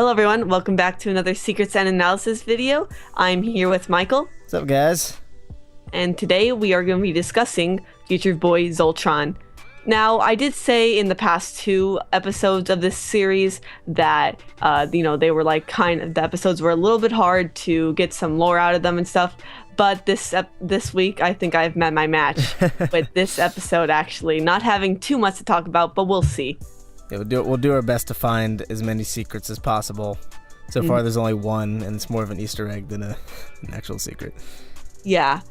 Hello everyone, welcome back to another Secrets and Analysis video. I'm here with Michael. What's up, guys? And today we are going to be discussing future Boy Zoltron. Now, I did say in the past 2 episodes of this series that, they were the episodes were a little bit hard to get some lore out of them and stuff. But this week, I think I've met my match with this episode, actually. Not having too much to talk about, but we'll see. Yeah, we'll do our best to find as many secrets as possible. So far, there's only one, and it's more of an Easter egg than an actual secret. Yeah.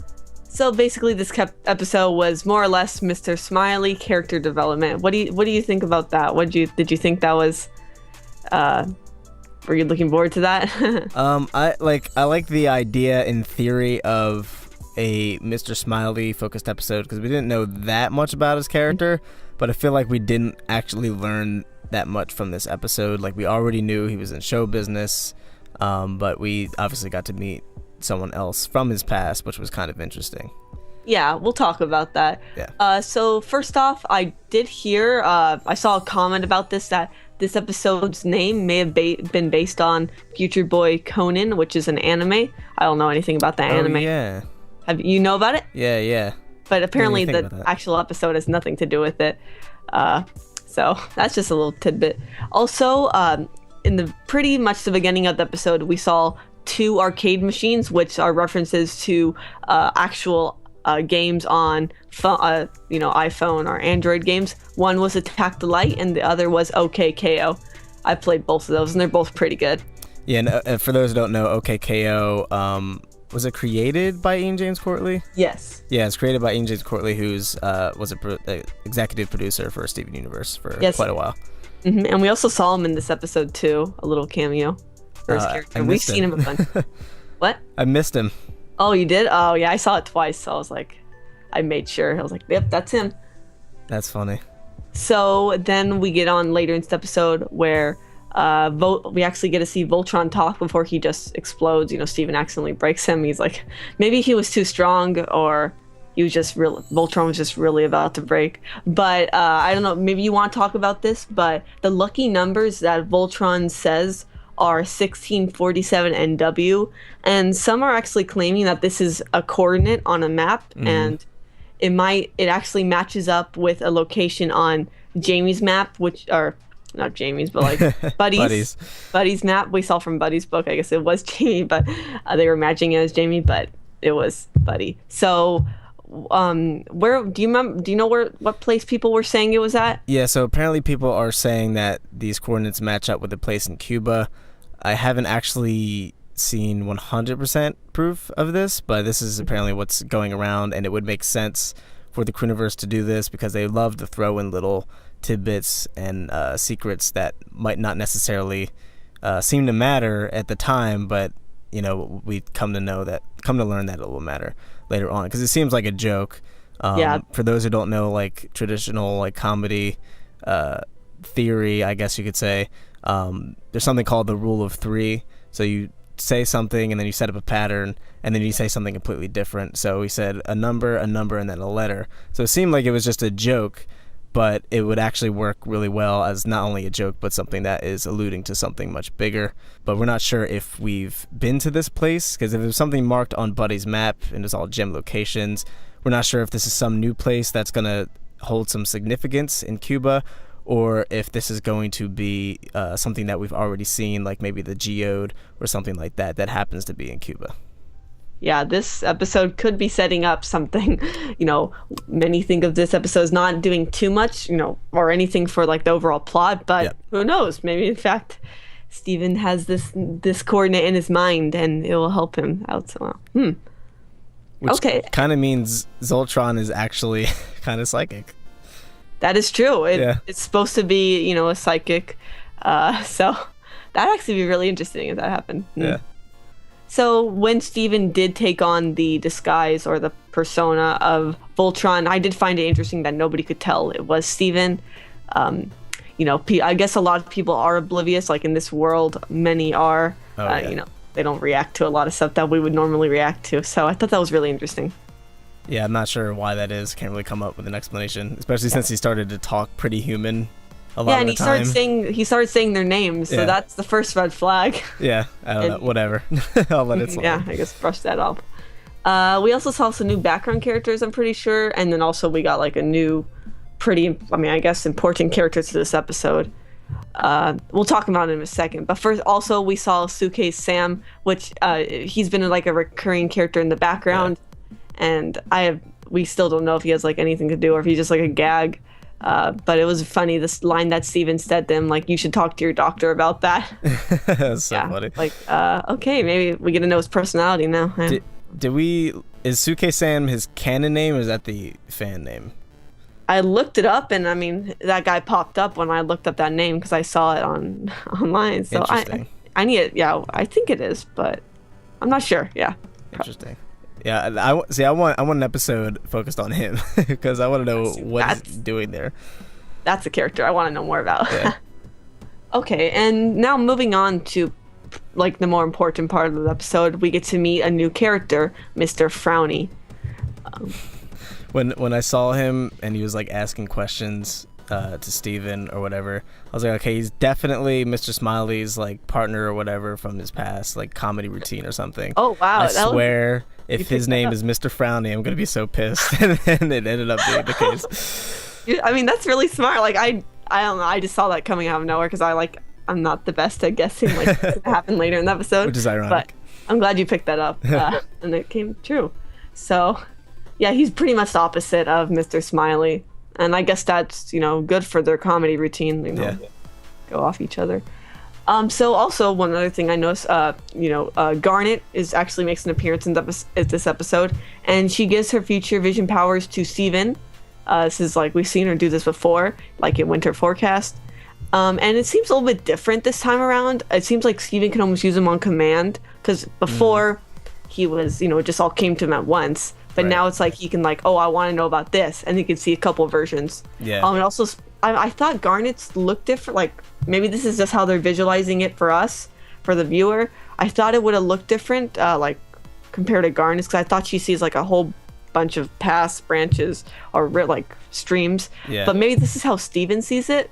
So basically, this episode was more or less Mr. Smiley character development. What do you think about that? Did you think that was? Were you looking forward to that? I like the idea in theory of a Mr. Smiley focused episode because we didn't know that much about his character, but I feel like we didn't actually learn that much from this episode. Like, we already knew he was in show business, but we obviously got to meet someone else from his past, which was kind of interesting. Yeah, we'll talk about that. Yeah. So first off, I did hear, I saw a comment about this, that this episode's name may have been based on Future Boy Conan, which is an anime. I don't know anything about that anime. Yeah. Have you know about it? Yeah. But apparently the actual episode has nothing to do with it. So that's just a little tidbit. Also, in the pretty much the beginning of the episode, we saw 2 arcade machines, which are references to actual games on iPhone or Android games. One was Attack the Light and the other was OKKO. I played both of those and they're both pretty good. Yeah, and for those who don't know, OKKO, was it created by Ian James Courtley? Yes. Yeah, it's created by Ian James Courtley, who's was a executive producer for Steven Universe for quite a while. Mm-hmm. And we also saw him in this episode too, a little cameo for his character. We've seen him a bunch. What? I missed him. Oh, you did? Oh, yeah, I saw it twice, so I was like, I made sure. I was like, yep, that's him. That's funny. So then we get on later in this episode where we actually get to see Voltron talk before he just explodes. Steven accidentally breaks him. He's like, maybe he was too strong, or Voltron was just really about to break. But I don't know, maybe you want to talk about this, but the lucky numbers that Voltron says are 1647 NW, and some are actually claiming that this is a coordinate on a map, and it actually matches up with a location on Jamie's map, which are not Jamie's, but like Buddy's map we saw from Buddy's book. I guess it was Jamie, but they were matching it as Jamie, but it was Buddy. So where do you remember? Do you know what place people were saying it was at? Yeah, so apparently people are saying that these coordinates match up with a place in Cuba. I haven't actually seen 100% proof of this, but this is apparently what's going around, and it would make sense for the Crewniverse to do this because they love to throw in little tidbits and secrets that might not necessarily seem to matter at the time, but we come to learn that it will matter later on because it seems like a joke. For those who don't know, like traditional like comedy theory, I guess you could say, there's something called the rule of 3. So you say something and then you set up a pattern and then you say something completely different. So we said a number, and then a letter. So it seemed like it was just a joke, but it would actually work really well as not only a joke, but something that is alluding to something much bigger. But we're not sure if we've been to this place, because if it was something marked on Buddy's map and it's all gem locations, we're not sure if this is some new place that's going to hold some significance in Cuba, or if this is going to be something that we've already seen, like maybe the geode or something like that happens to be in Cuba. Yeah, this episode could be setting up something. Many think of this episode as not doing too much, or anything for like the overall plot, but Who knows? Maybe in fact, Steven has this coordinate in his mind and it will help him out somehow. Which kind of means Zoltron is actually kind of psychic. That is true. It's supposed to be, a psychic. So that'd actually be really interesting if that happened. Yeah. So when Steven did take on the disguise or the persona of Voltron, I did find it interesting that nobody could tell it was Steven. I guess a lot of people are oblivious. Like in this world, many are. They don't react to a lot of stuff that we would normally react to. So I thought that was really interesting. Yeah, I'm not sure why that is. Can't really come up with an explanation, especially since he started to talk pretty human a lot and of the time. he started saying their names, so that's the first red flag. Yeah, I don't know. Whatever. I'll let it slide. Yeah, I guess brush that off. We also saw some new background characters, I'm pretty sure, and then also we got like a new, I guess important character to this episode. We'll talk about it in a second, but first, also we saw Suitcase Sam, which he's been like a recurring character in the background, and we still don't know if he has like anything to do or if he's just like a gag. But it was funny, this line that Steven said to him, like, you should talk to your doctor about that. That's so funny. Like, okay, maybe we get to know his personality now. Is Suitcase Sam his canon name, or is that the fan name? I looked it up, and I mean, that guy popped up when I looked up that name because I saw it online. So I need it. Yeah, I think it is, but I'm not sure. Yeah. Interesting. Yeah, I want an episode focused on him because I want to know what he's doing there. That's a character I want to know more about. Yeah. Okay, and now moving on to like the more important part of the episode, we get to meet a new character, Mr. Frowny. When I saw him and he was like asking questions to Steven or whatever, I was like, okay, he's definitely Mr. Smiley's like partner or whatever from his past like comedy routine or something. Oh wow! I swear, if his name is Mr. Frowny, I'm gonna be so pissed. And then it ended up being the case. I mean, that's really smart. Like I don't know. I just saw that coming out of nowhere because I'm not the best at guessing like what's gonna happen later in the episode. Which is ironic. But I'm glad you picked that up, and it came true. So, yeah, he's pretty much the opposite of Mr. Smiley, and I guess that's good for their comedy routine. Go off each other. So also one other thing I noticed, Garnet makes an appearance in this episode, and she gives her future vision powers to Steven. This is like we've seen her do this before, like in Winter Forecast. And it seems a little bit different this time around. It seems like Steven can almost use them on command, because before he was, it just all came to him at once. But now it's like he can like, oh, I want to know about this, and he can see a couple versions. Yeah. And also, I thought Garnet's looked different. Like maybe this is just how they're visualizing it for us, for the viewer. I thought it would have looked different, like compared to Garnet's, because I thought she sees like a whole bunch of paths, branches, or like streams. Yeah. But maybe this is how Steven sees it,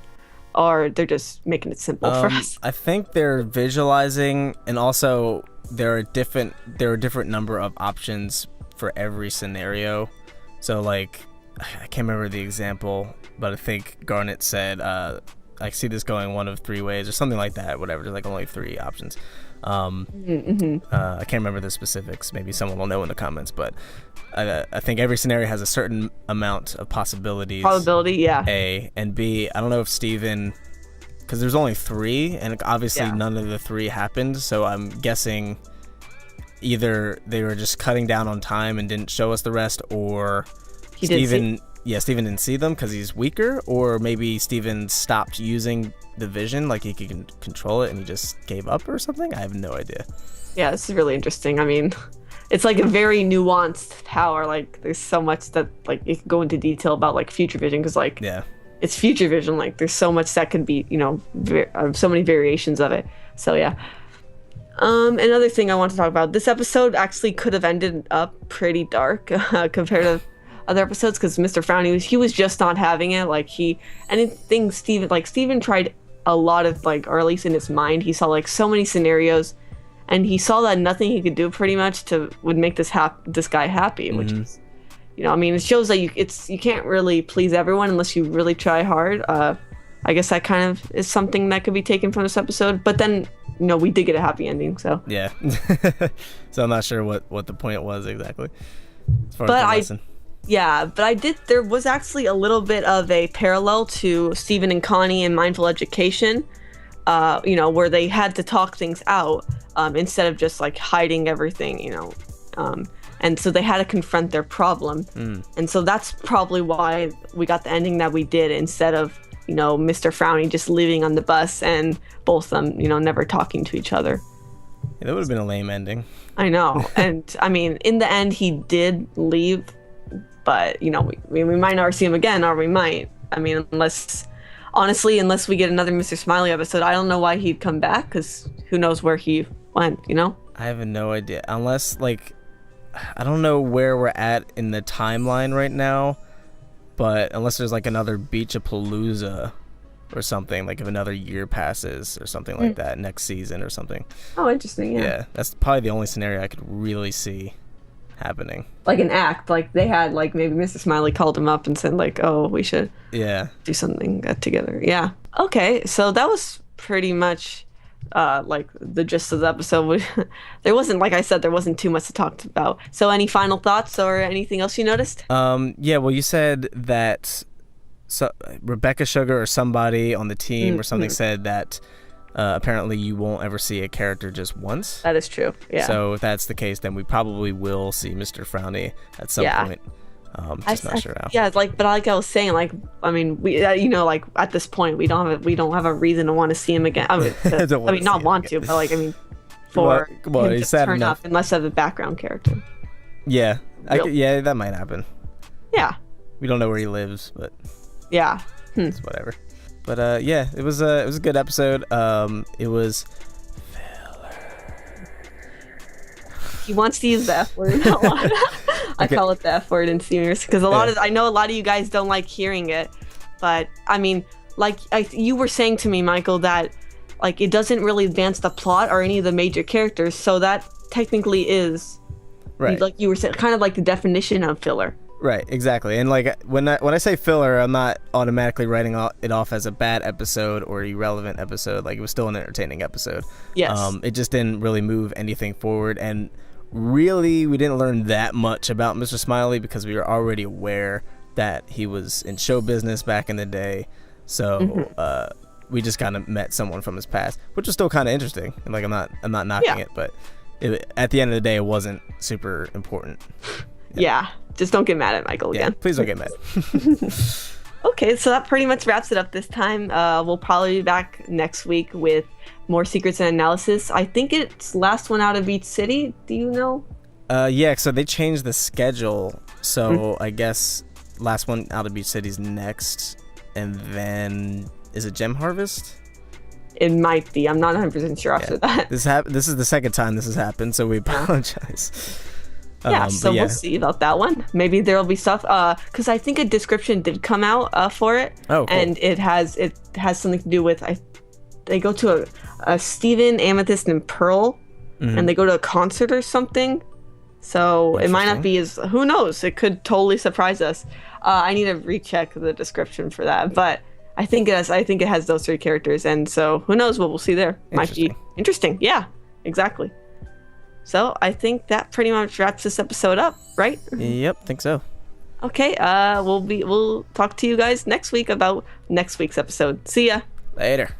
or they're just making it simple for us. I think they're visualizing, and also there are a different number of options for every scenario. So like, I can't remember the example, but I think Garnet said, I see this going one of three ways or something like that, whatever. There's like only 3 options. I can't remember the specifics. Maybe someone will know in the comments, but I think every scenario has a certain amount of possibilities. Probability, yeah. A, and B, I don't know if Steven, because there's only 3, and obviously none of the 3 happened, so I'm guessing either they were just cutting down on time and didn't show us the rest, or Steven didn't see them because he's weaker, or maybe Steven stopped using the vision, like he could control it and he just gave up or something. I have no idea. Yeah, this is really interesting. I mean, it's like a very nuanced power. Like there's so much that like it can go into detail about like future vision, because like it's future vision. Like there's so much that could be, so many variations of it. So yeah. Another thing I want to talk about, this episode actually could have ended up pretty dark compared to other episodes, because Mr. Frowny he was just not having it. Like Steven tried a lot of like, or at least in his mind, he saw like so many scenarios, and he saw that nothing he could do pretty much would make this guy happy, which is, I mean, it shows that you can't really please everyone unless you really try hard. I guess that kind of is something that could be taken from this episode, but then we did get a happy ending, so yeah. So I'm not sure what the point was exactly, as far as the lesson. Yeah, but there was actually a little bit of a parallel to Steven and Connie in Mindful Education, where they had to talk things out instead of just like hiding everything, and so they had to confront their problem. And so that's probably why we got the ending that we did, instead of, Mr. Frowny just leaving on the bus and both of them, never talking to each other. Yeah, that would have been a lame ending. I know. And I mean, in the end, he did leave. But, we might not see him again, or we might. I mean, unless we get another Mr. Smiley episode, I don't know why he'd come back, because who knows where he went, I have no idea. Unless, like, I don't know where we're at in the timeline right now, but unless there's, like, another Beach-a-Palooza or something, like if another year passes or something like that, next season or something. Oh, interesting. Yeah, that's probably the only scenario I could really see happening. Like an act, like they had, like maybe Mr. Smiley called him up and said, like, oh, we should do something together. Yeah. Okay, so that was pretty much like the gist of the episode. There wasn't, like I said, there wasn't too much to talk about. So any final thoughts or anything else you noticed? Yeah, well, you said that Rebecca Sugar or somebody on the team or something said that apparently you won't ever see a character just once. That is true. Yeah. So if that's the case, then we probably will see Mr. Frowny at some point. Just not sure how. Yeah, but like I was saying, like, I mean, we like at this point we don't have a reason to want to see him again. I mean, not want to, but like, I mean, for him to turn up unless of a background character. Yeah, yeah, that might happen. Yeah. We don't know where he lives, but yeah, it's whatever. But yeah, it was a good episode. It was. He wants to use the F word a lot. I call it the F word in seniors because I know a lot of you guys don't like hearing it, but I mean, like you were saying to me, Michael, that like it doesn't really advance the plot or any of the major characters, so that technically is right. Like you were saying, kind of like the definition of filler. Right, exactly. And like when I say filler, I'm not automatically writing it off as a bad episode or irrelevant episode. Like it was still an entertaining episode. Yes. It just didn't really move anything forward, and really we didn't learn that much about Mr. Smiley because we were already aware that he was in show business back in the day. So we just kind of met someone from his past, which was still kind of interesting. And like I'm not knocking it, but at the end of the day, it wasn't super important. Yeah. Just don't get mad at Michael again. Please don't get mad. Okay, so that pretty much wraps it up this time. We'll probably be back next week with more Secrets and Analysis. I think it's last one out of each city. Do you know? Yeah, so they changed the schedule. So I guess last one out of each city's next. And then, is it Gem Harvest? It might be. I'm not 100% sure after that. This is the second time this has happened, so we apologize. We'll see about that one. Maybe there'll be stuff because I think a description did come out for it. Oh, cool. And it has something to do with they go to a Steven, Amethyst, and Pearl, and they go to a concert or something. So it might not be as, who knows? It could totally surprise us. I need to recheck the description for that, but I think it has those three characters, and so who knows what we'll see there. Might be interesting. Yeah, exactly. So I think that pretty much wraps this episode up, right? Yep, think so. Okay, we'll talk to you guys next week about next week's episode. See ya. Later.